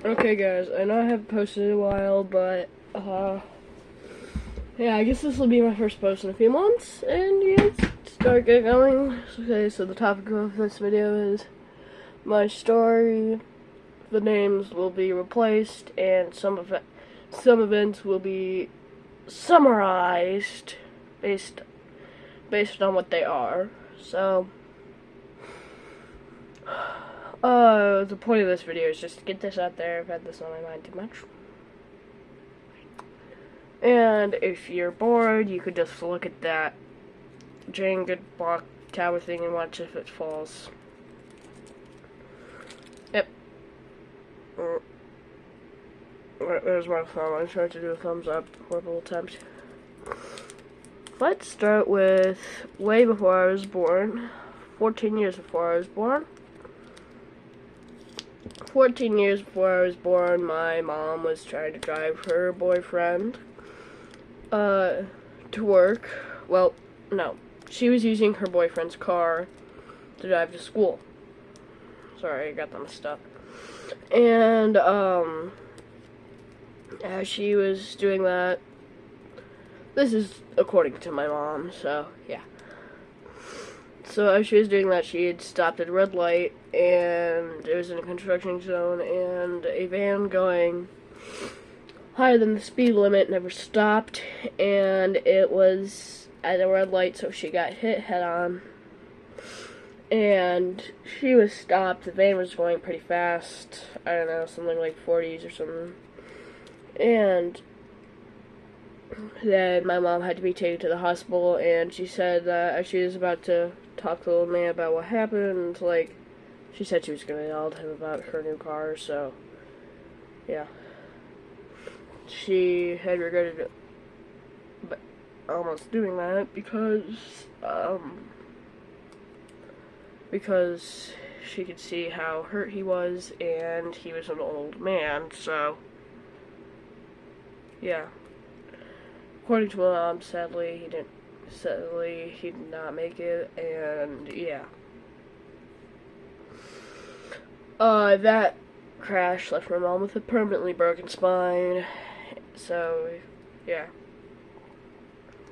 Okay, guys, I know I haven't posted in a while, but, yeah, I guess this will be my first post in a few months, and yeah, let's start getting going. Okay, so the topic of this video is my story. The names will be replaced, and some events will be summarized based on what they are. So, the point of this video is just to get this out there. I've had this on my mind too much. And if you're bored, you could just look at that Jenga block tower thing and watch if it falls. Yep. There's my thumb. I'm trying to do a thumbs up. Horrible attempt. Let's start with way before I was born. 14 years before I was born. 14 years before I was born, my mom was trying to drive her boyfriend to work. Well, no. She was using her boyfriend's car to drive to school. Sorry, I got that messed up. And, as she was doing that, this is according to my mom, so, yeah. So as she was doing that, she had stopped at a red light, and it was in a construction zone, and a van going higher than the speed limit never stopped, and it was at a red light, so she got hit head on. And she was stopped. The van was going pretty fast. I don't know, something like 40s or something. And then my mom had to be taken to the hospital, and she said that as she was about to talk to the old man about what happened, like, she said she was going to yell at him about her new car, so, yeah. She had regretted almost doing that because she could see how hurt he was, and he was an old man, so, yeah. According to my mom, sadly, he did not make it, and, yeah. That crash left my mom with a permanently broken spine, so, yeah.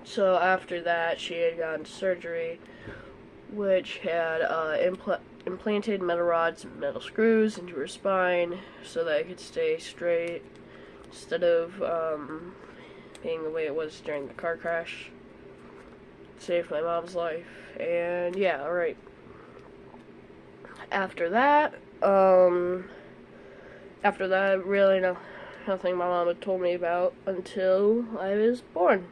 So after that, she had gotten surgery, which had implanted metal rods and metal screws into her spine so that it could stay straight instead of being the way it was during the car crash. Saved my mom's life, and yeah, alright. After that, really nothing my mom had told me about until I was born.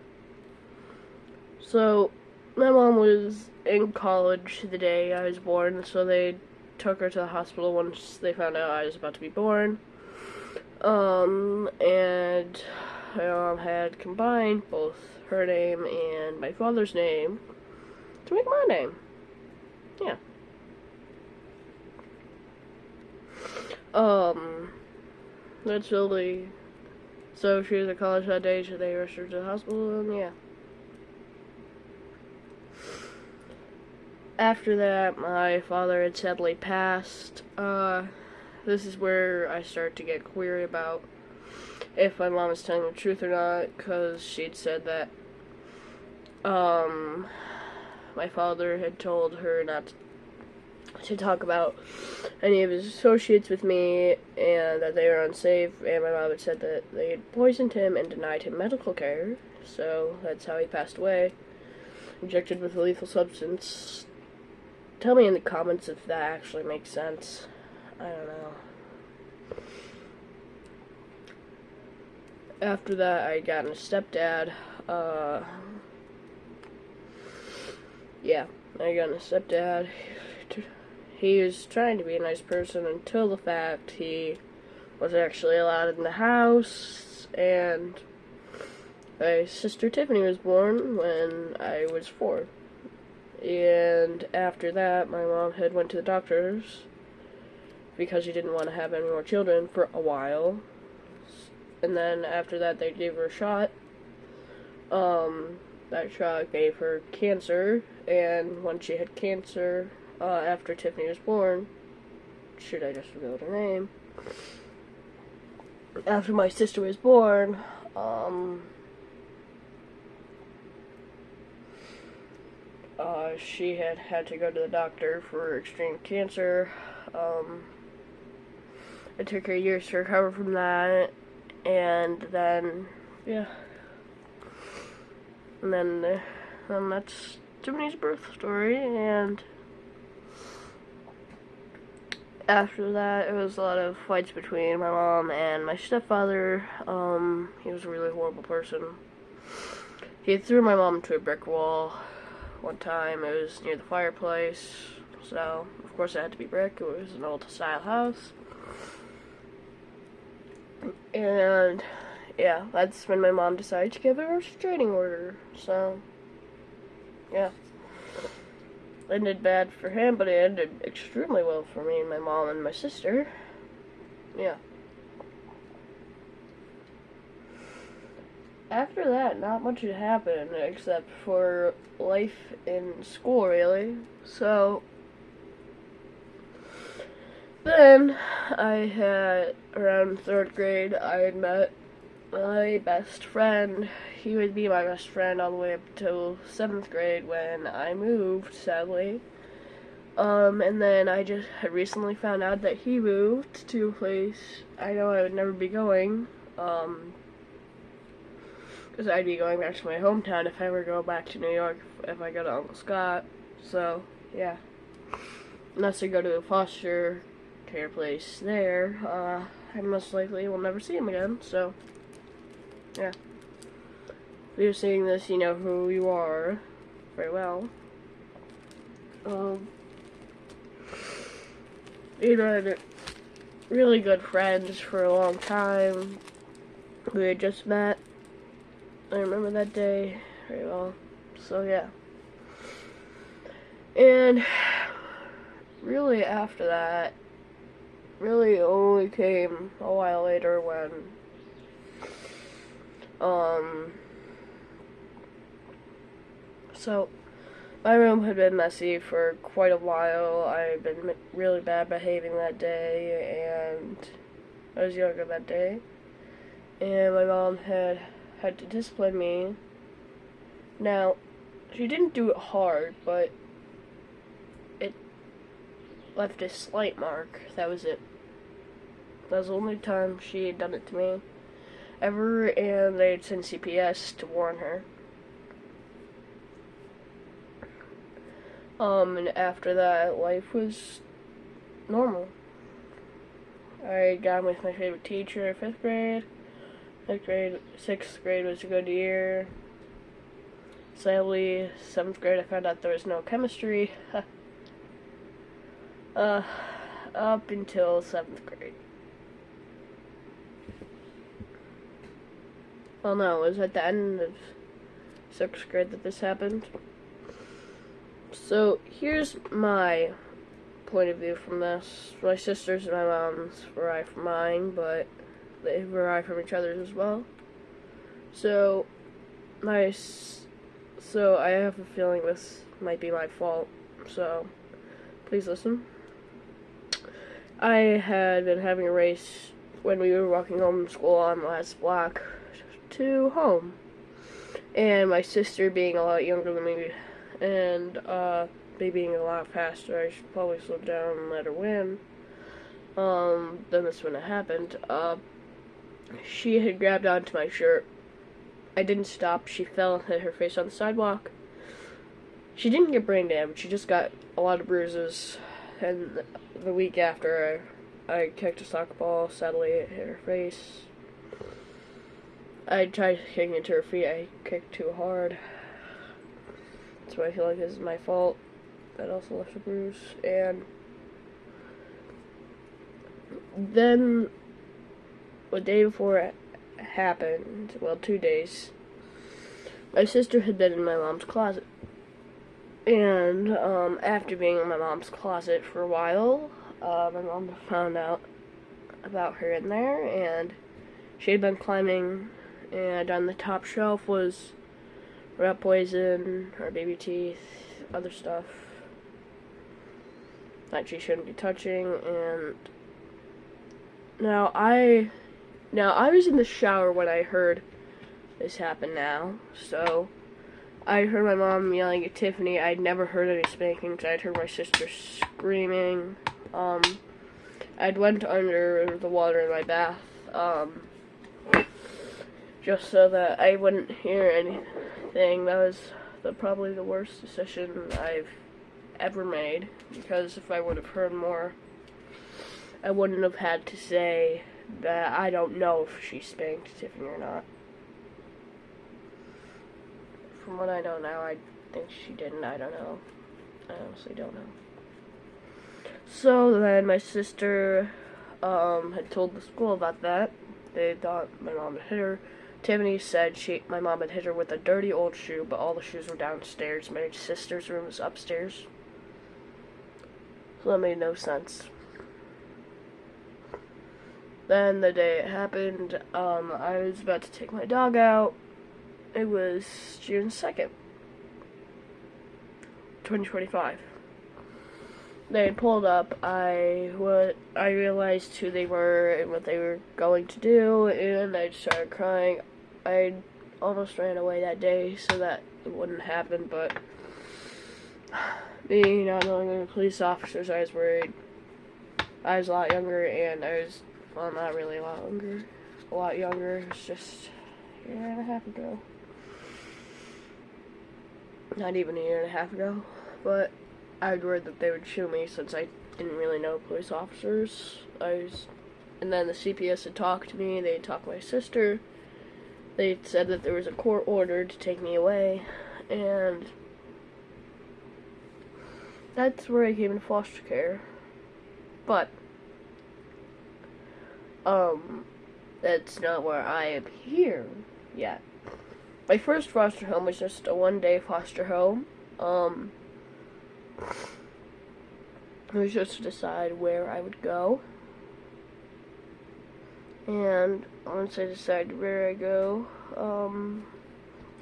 So, my mom was in college the day I was born, so they took her to the hospital once they found out I was about to be born. And my mom had combined both her name and my father's name to make my name. Yeah. That's really... So she was at college that day, so they rushed her to the hospital, and yeah. After that, my father had sadly passed. This is where I start to get query about if my mom was telling the truth or not, because she'd said that, my father had told her not to talk about any of his associates with me, and that they were unsafe, and my mom had said that they had poisoned him and denied him medical care, so that's how he passed away, injected with a lethal substance. Tell me in the comments if that actually makes sense. I don't know. After that, I got a stepdad. Yeah, I got a stepdad. He was trying to be a nice person until the fact he was actually allowed in the house, and my sister Tiffany was born when I was 4. And after that, my mom had went to the doctors because she didn't want to have any more children for a while. And then after that, they gave her a shot. That shot gave her cancer, and when she had cancer, after Tiffany was born, should I just reveal her name? after my sister was born, she had to go to the doctor for extreme cancer. It took her years to recover from that, and then, yeah. And then that's Tiffany's birth story, and after that, it was a lot of fights between my mom and my stepfather. He was a really horrible person. He threw my mom into a brick wall one time. It was near the fireplace, so of course it had to be brick. It was an old style house. And yeah, that's when my mom decided to give her a restraining order. So yeah. It ended bad for him, but it ended extremely well for me and my mom and my sister. Yeah. After that, not much had happened except for life in school, really. So then I had, around 3rd grade, I had met my best friend. He would be my best friend all the way up till 7th grade when I moved, sadly. And then I just had recently found out that he moved to a place I know I would never be going, because I'd be going back to my hometown if I ever go back to New York, if I go to Uncle Scott. So, yeah. Unless I go to a foster care place there, I most likely will never see him again, so, yeah. If you're seeing this, you know who you are very well. We had really good friends for a long time. We had just met. I remember that day very well. So, yeah. And really after that, really only came a while later when, so my room had been messy for quite a while. I had been really bad behaving that day, and I was younger that day. And my mom had to discipline me. Now, she didn't do it hard, but it left a slight mark. That was it. That was the only time she had done it to me ever, and they'd send CPS to warn her. And after that, life was normal. I got with my favorite teacher in 5th grade. 6th grade was a good year. Sadly, 7th grade I found out there was no chemistry. Up until 7th grade. Well, no, it was at the end of 6th grade that this happened. So, here's my point of view from this. My sisters and my mom's vary from mine, but they vary from each other's as well. So I have a feeling this might be my fault, so please listen. I had been having a race when we were walking home from school on the last block to home. And my sister being a lot younger than me, and me being a lot faster, I should probably slow down and let her win. Then this when it happened. She had grabbed onto my shirt. I didn't stop. She fell and hit her face on the sidewalk. She didn't get brain damage. She just got a lot of bruises. And the week after, I kicked a soccer ball. Sadly, it hit her face. I tried kicking it to her feet. I kicked too hard. That's why I feel like this is my fault. That also left a bruise. And then, the day before it happened, well, 2 days, my sister had been in my mom's closet. And after being in my mom's closet for a while, my mom found out about her in there, and she had been climbing, and on the top shelf was rat poison, her baby teeth, other stuff that she shouldn't be touching. And now I Now, I was in the shower when I heard this happen now, so I heard my mom yelling at Tiffany. I'd never heard any spankings. I'd heard my sister screaming. I'd went under the water in my bath, just so that I wouldn't hear anything. That was probably the worst decision I've ever made, because if I would have heard more, I wouldn't have had to say that I don't know if she spanked Tiffany or not. From what I know now, I think she didn't. I don't know. I honestly don't know. So then my sister had told the school about that. They thought my mom had hit her. Tiffany said my mom had hit her with a dirty old shoe, but all the shoes were downstairs. My sister's room was upstairs. So that made no sense. Then the day it happened, I was about to take my dog out. It was June 2nd, 2025. They had pulled up. I realized who they were and what they were going to do, and I started crying. I almost ran away that day so that it wouldn't happen, but me not knowing any police officers, I was worried. I was a lot younger, and well, not really a lot younger. It was just a year and a half ago. Not even a year and a half ago, but I was worried that they would shoot me since I didn't really know police officers. And then the CPS had talked to me. They had talked to my sister. They had said that there was a court order to take me away, and that's where I came in foster care. But that's not where I am here yet. My first foster home was just a one-day foster home. It was just to decide where I would go. And once I decided where I go,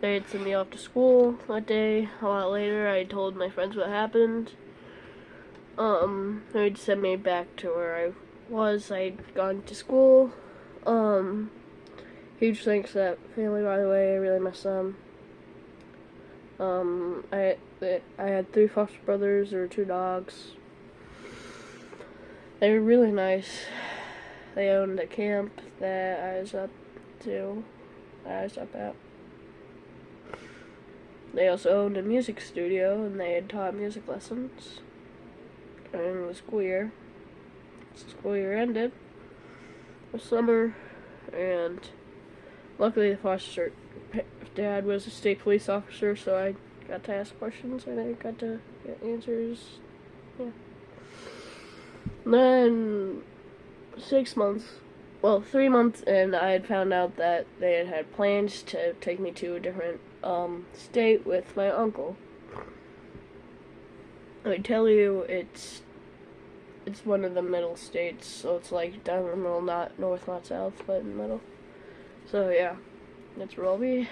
they had sent me off to school that day. A lot later, I told my friends what happened. They'd send me back to where I was. I'd gone to school. Huge thanks to that family, by the way. I really miss them. I had 3 foster brothers. There were 2 dogs. They were really nice. They owned a camp that I was up at. They also owned a music studio, and they had taught music lessons during the school year. The school year ended. It was summer, and luckily the foster dad was a state police officer, so I got to ask questions and I got to get answers. Yeah. Then 3 months in, I had found out that they had plans to take me to a different state with my uncle. I tell you, it's one of the middle states, so it's like down in the middle, not north, not south, but in the middle. So yeah, that's where I'll be.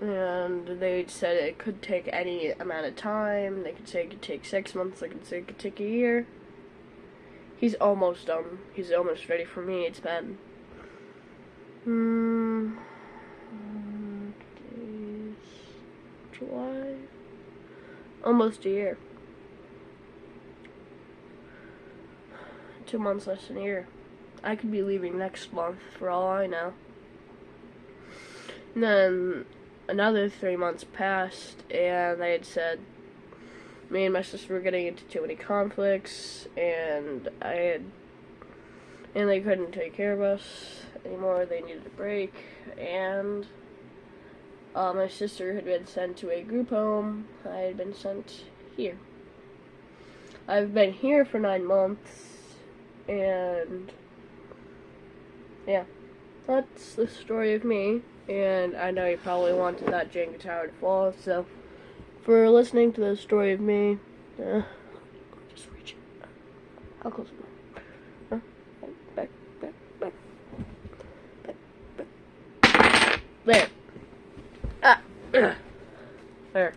And they said it could take any amount of time. They could say it could take 6 months. They could say it could take a year. He's almost done. He's almost ready for me. It's been July, almost a year. 2 months less than a year. I could be leaving next month for all I know. And then another 3 months passed, and they had said me and my sister were getting into too many conflicts, and they couldn't take care of us anymore. They needed a break, and my sister had been sent to a group home. I had been sent here. I've been here for 9 months, and yeah, that's the story of me. And I know you probably wanted that Jenga tower to fall, so for listening to the story of me, just reach it. How close am I? Back. There. There.